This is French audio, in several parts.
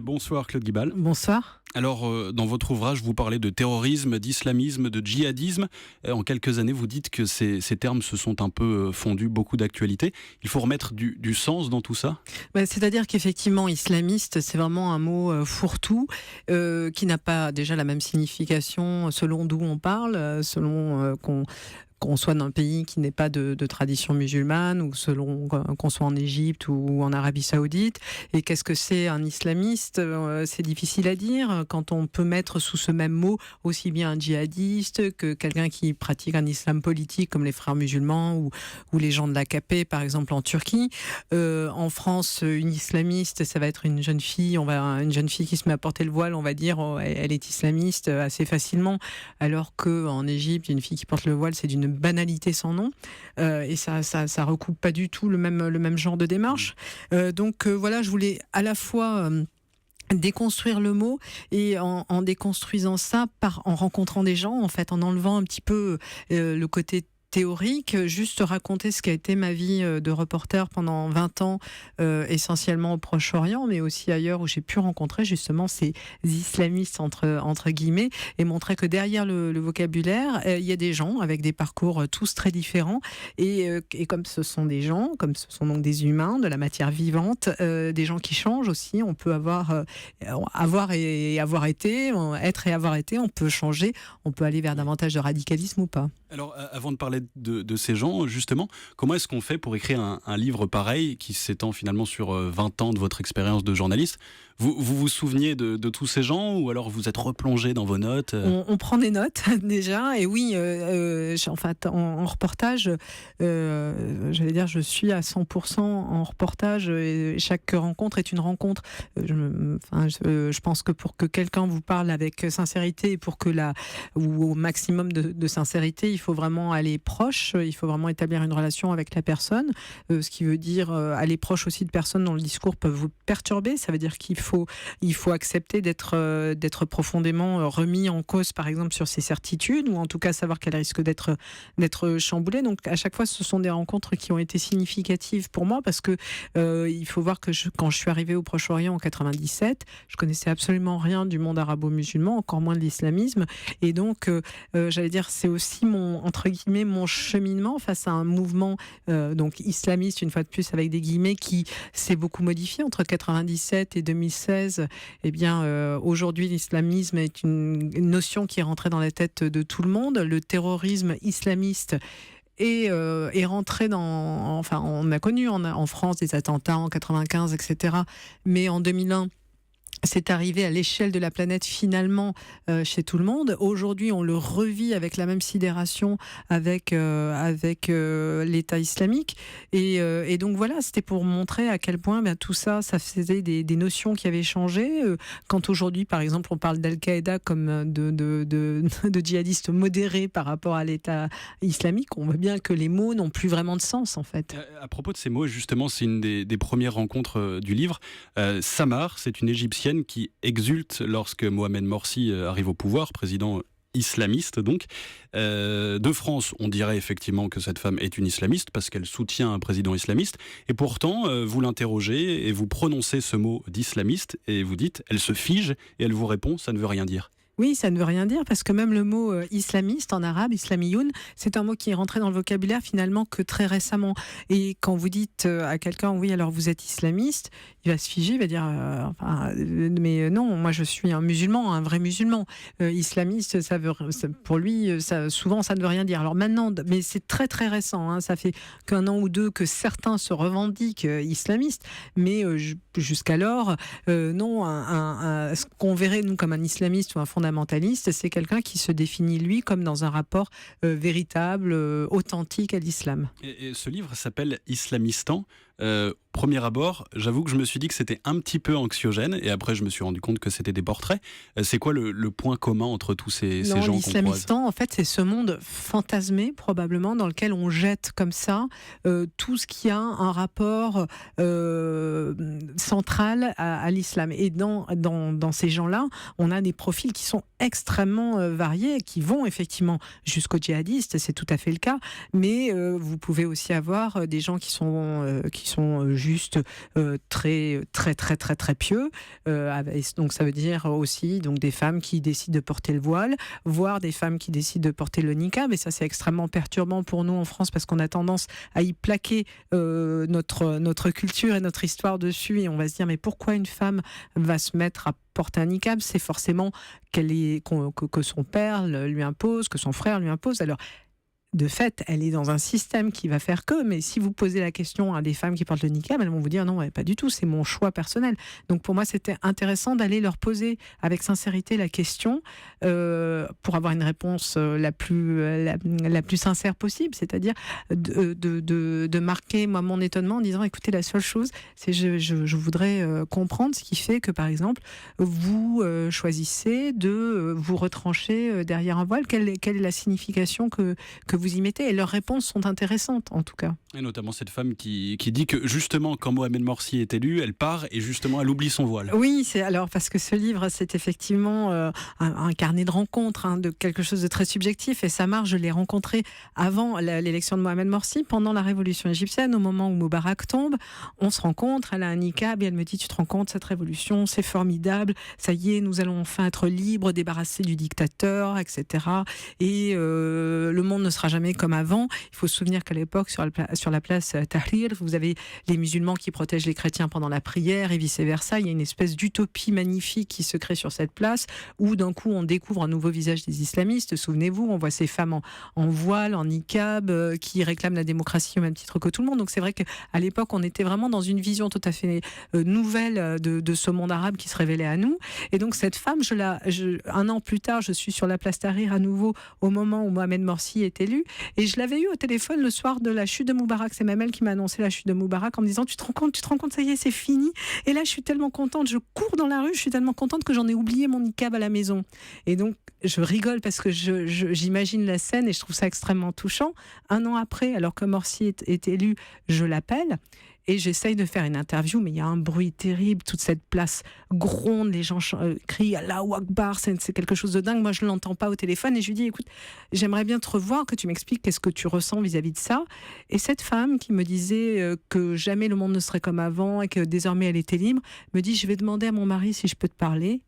Bonsoir Claude Guibal. Bonsoir. Alors, dans votre ouvrage, vous parlez de terrorisme, d'islamisme, de djihadisme. En quelques années, vous dites que ces termes se sont un peu fondus, beaucoup d'actualité. Il faut remettre du sens dans tout ça ? C'est-à-dire qu'effectivement, islamiste, c'est vraiment un mot fourre-tout qui n'a pas déjà la même signification selon d'où on parle, selon qu'on soit dans un pays qui n'est pas de tradition musulmane ou selon qu'on soit en Égypte ou en Arabie Saoudite. Et qu'est-ce que c'est un islamiste ? C'est difficile à dire quand on peut mettre sous ce même mot aussi bien un djihadiste que quelqu'un qui pratique un islam politique comme les frères musulmans ou les gens de l'AKP par exemple en Turquie. En France, une islamiste, ça va être une jeune fille, une jeune fille qui se met à porter le voile, on va dire, elle est islamiste assez facilement, alors qu'en Égypte, une fille qui porte le voile, c'est d'une banalité sans nom, et ça recoupe pas du tout le même genre de démarche. Donc voilà, je voulais à la fois déconstruire le mot et en déconstruisant ça en rencontrant des gens, en fait, en enlevant un petit peu le côté théorique, juste raconter ce qu'a été ma vie de reporter pendant 20 ans, essentiellement au Proche-Orient, mais aussi ailleurs où j'ai pu rencontrer justement ces islamistes entre guillemets, et montrer que derrière le vocabulaire, il y a des gens avec des parcours tous très différents, et comme ce sont des gens, comme ce sont donc des humains, de la matière vivante, des gens qui changent aussi, on peut avoir et avoir été, être et avoir été, on peut changer, on peut aller vers davantage de radicalisme ou pas. Alors, avant de parler de ces gens, justement, comment est-ce qu'on fait pour écrire un livre pareil, qui s'étend finalement sur 20 ans de votre expérience de journaliste ? Vous souveniez de tous ces gens, ou alors vous êtes replongé dans vos notes ? On prend des notes déjà, et oui, en fait, en reportage, j'allais dire, je suis à 100% en reportage, et chaque rencontre est une rencontre. Je pense que pour que quelqu'un vous parle avec sincérité, et ou au maximum de sincérité, il faut vraiment aller proche, il faut vraiment établir une relation avec la personne, ce qui veut dire aller proche aussi de personnes dont le discours peut vous perturber. Ça veut dire qu'il faut accepter d'être profondément remis en cause, par exemple, sur ses certitudes, ou en tout cas savoir qu'elle risque d'être chamboulée. Donc à chaque fois, ce sont des rencontres qui ont été significatives pour moi, parce que il faut voir que quand je suis arrivée au Proche-Orient en 97, je connaissais absolument rien du monde arabo-musulman, encore moins de l'islamisme, et donc j'allais dire, c'est aussi entre guillemets mon cheminement face à un mouvement donc islamiste, une fois de plus avec des guillemets, qui s'est beaucoup modifié entre 97 et 2016. Eh bien, aujourd'hui, l'islamisme est une notion qui est rentrée dans la tête de tout le monde. Le terrorisme islamiste est rentré enfin, on a connu en France des attentats en 95, etc. Mais en 2001, c'est arrivé à l'échelle de la planète finalement chez tout le monde. Aujourd'hui, on le revit avec la même sidération avec l'État islamique. Et donc voilà, c'était pour montrer à quel point tout ça faisait des notions qui avaient changé. Quand aujourd'hui, par exemple, on parle d'Al-Qaïda comme de djihadistes modérés par rapport à l'État islamique, on voit bien que les mots n'ont plus vraiment de sens, en fait. À propos de ces mots, justement, c'est une des premières rencontres du livre. Samar, c'est une Égyptienne qui exulte lorsque Mohamed Morsi arrive au pouvoir, président islamiste donc. De France, on dirait effectivement que cette femme est une islamiste parce qu'elle soutient un président islamiste, et pourtant vous l'interrogez et vous prononcez ce mot d'islamiste et vous dites, elle se fige et elle vous répond, ça ne veut rien dire. Oui, ça ne veut rien dire, parce que même le mot islamiste en arabe, islamiyoun, c'est un mot qui est rentré dans le vocabulaire finalement que très récemment. Et quand vous dites à quelqu'un, oui, alors vous êtes islamiste, il va se figer, il va dire, mais non, moi je suis un musulman, un vrai musulman. Islamiste, pour lui, souvent ça ne veut rien dire. Alors maintenant, mais c'est très très récent, hein, ça fait qu'un an ou deux que certains se revendiquent islamistes, mais jusqu'alors, non, ce qu'on verrait nous comme un islamiste ou un fondamentaliste, c'est quelqu'un qui se définit lui comme dans un rapport véritable, authentique à l'islam. Et ce livre s'appelle Islamistan. Premier abord, j'avoue que je me suis dit que c'était un petit peu anxiogène, et après je me suis rendu compte que c'était des portraits. C'est quoi le point commun entre tous ces gens qu'on croise ? L'islamistan, en fait, c'est ce monde fantasmé, probablement, dans lequel on jette comme ça tout ce qui a un rapport central à l'islam. Et dans ces gens-là, on a des profils qui sont extrêmement variés, qui vont effectivement jusqu'aux djihadistes, c'est tout à fait le cas, mais vous pouvez aussi avoir des gens qui qui sont juste très, très, très, très, très pieux. Donc ça veut dire aussi donc, des femmes qui décident de porter le voile, voire des femmes qui décident de porter le niqab. Et ça, c'est extrêmement perturbant pour nous en France parce qu'on a tendance à y plaquer notre culture et notre histoire dessus. Et on va se dire, mais pourquoi une femme va se mettre à porter un niqab? C'est forcément que son père lui impose, que son frère lui impose. Alors, de fait, elle est dans un système qui va faire que, mais si vous posez la question à des femmes qui portent le niqab, elles vont vous dire non, pas du tout, c'est mon choix personnel. Donc pour moi, c'était intéressant d'aller leur poser avec sincérité la question pour avoir une réponse la plus sincère possible, c'est-à-dire de marquer moi, mon étonnement en disant écoutez, la seule chose, c'est je voudrais comprendre ce qui fait que, par exemple, vous choisissez de vous retrancher derrière un voile. Quelle est la signification que vous y mettez, et leurs réponses sont intéressantes en tout cas. Et notamment cette femme qui dit que justement quand Mohamed Morsi est élu, elle part et justement elle oublie son voile. Oui, c'est alors parce que ce livre c'est effectivement un carnet de rencontres, de quelque chose de très subjectif, et Samar, je l'ai rencontré avant l'élection de Mohamed Morsi, pendant la révolution égyptienne, au moment où Moubarak tombe. On se rencontre, elle a un niqab et elle me dit tu te rends compte, cette révolution c'est formidable, ça y est, nous allons enfin être libres, débarrassés du dictateur, etc. Et le monde ne sera jamais comme avant. Il faut se souvenir qu'à l'époque, sur la place Tahrir, vous avez les musulmans qui protègent les chrétiens pendant la prière et vice-versa. Il y a une espèce d'utopie magnifique qui se crée sur cette place où d'un coup on découvre un nouveau visage des islamistes. Souvenez-vous, on voit ces femmes en voile, en niqab, qui réclament la démocratie au même titre que tout le monde. Donc c'est vrai qu'à l'époque, on était vraiment dans une vision tout à fait nouvelle de ce monde arabe qui se révélait à nous. Et donc cette femme, un an plus tard, je suis sur la place Tahrir à nouveau au moment où Mohamed Morsi est élu. Et je l'avais eu au téléphone le soir de la chute de Moubarak. C'est même elle qui m'a annoncé la chute de Moubarak en me disant tu te rends compte, ça y est, c'est fini. Et là, je suis tellement contente, je cours dans la rue, je suis tellement contente que j'en ai oublié mon niqab à la maison. Et donc, je rigole parce que j'imagine la scène et je trouve ça extrêmement touchant. Un an après, alors que Morsi est élu, je l'appelle. Et j'essaye de faire une interview, mais il y a un bruit terrible, toute cette place gronde, les gens crient Allahu Akbar, c'est quelque chose de dingue. Moi, je ne l'entends pas au téléphone et je lui dis écoute, j'aimerais bien te revoir, que tu m'expliques qu'est-ce que tu ressens vis-à-vis de ça. Et cette femme qui me disait que jamais le monde ne serait comme avant et que désormais elle était libre, me dit je vais demander à mon mari si je peux te parler.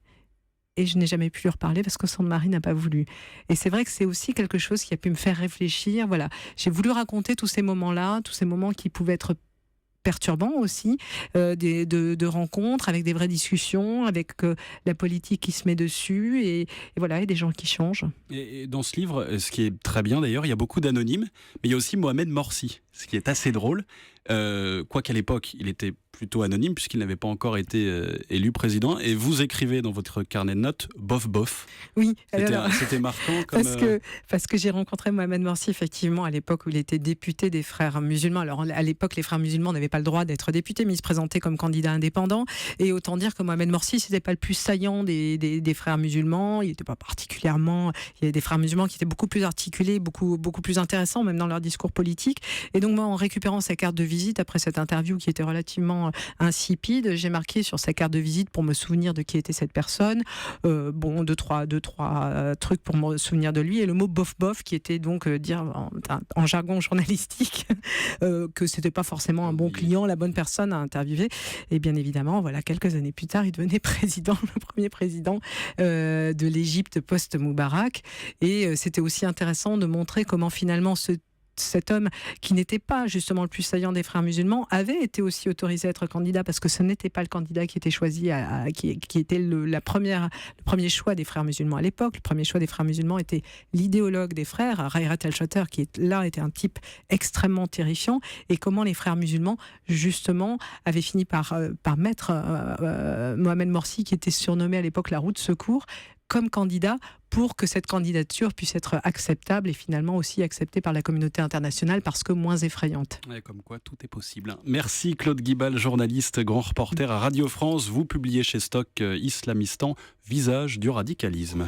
Et je n'ai jamais pu lui reparler parce que son mari n'a pas voulu. Et c'est vrai que c'est aussi quelque chose qui a pu me faire réfléchir. Voilà, j'ai voulu raconter tous ces moments-là, tous ces moments qui pouvaient être perturbant aussi, de rencontres avec des vraies discussions, avec la politique qui se met dessus et voilà, et des gens qui changent. Et dans ce livre, ce qui est très bien d'ailleurs, il y a beaucoup d'anonymes, mais il y a aussi Mohamed Morsi, ce qui est assez drôle. Quoi qu'à l'époque, il était plutôt anonyme puisqu'il n'avait pas encore été élu président. Et vous écrivez dans votre carnet de notes bof bof. Oui, c'était marquant. Comme, parce que j'ai rencontré Mohamed Morsi effectivement à l'époque où il était député des Frères musulmans. Alors à l'époque, les Frères musulmans n'avaient pas le droit d'être députés, mais ils se présentaient comme candidats indépendants. Et autant dire que Mohamed Morsi, c'était pas le plus saillant des Frères musulmans. Il n'était pas particulièrement. Il y avait des Frères musulmans qui étaient beaucoup plus articulés, beaucoup plus intéressants, même dans leur discours politique. Et donc moi, en récupérant sa carte de visite après cette interview qui était relativement insipide, j'ai marqué sur sa carte de visite pour me souvenir de qui était cette personne. Deux, trois trucs pour me souvenir de lui, et le mot bof bof qui était donc dire en jargon journalistique que c'était pas forcément un bon client, la bonne personne à interviewer. Et bien évidemment, voilà, quelques années plus tard, il devenait président, le premier président de l'Égypte post-Moubarak. Et c'était aussi intéressant de montrer comment finalement cet homme qui n'était pas justement le plus saillant des Frères musulmans avait été aussi autorisé à être candidat, parce que ce n'était pas le candidat qui était choisi, qui était le premier choix des Frères musulmans à l'époque. Le premier choix des Frères musulmans était l'idéologue des frères, Rayrat el-Chater, qui était un type extrêmement terrifiant, et comment les Frères musulmans justement avaient fini par mettre Mohamed Morsi, qui était surnommé à l'époque la roue de secours, comme candidat, pour que cette candidature puisse être acceptable et finalement aussi acceptée par la communauté internationale parce que moins effrayante. Ouais, comme quoi tout est possible. Merci Claude Guibal, journaliste, grand reporter à Radio France. Vous publiez chez Stock Islamistan, visage du radicalisme.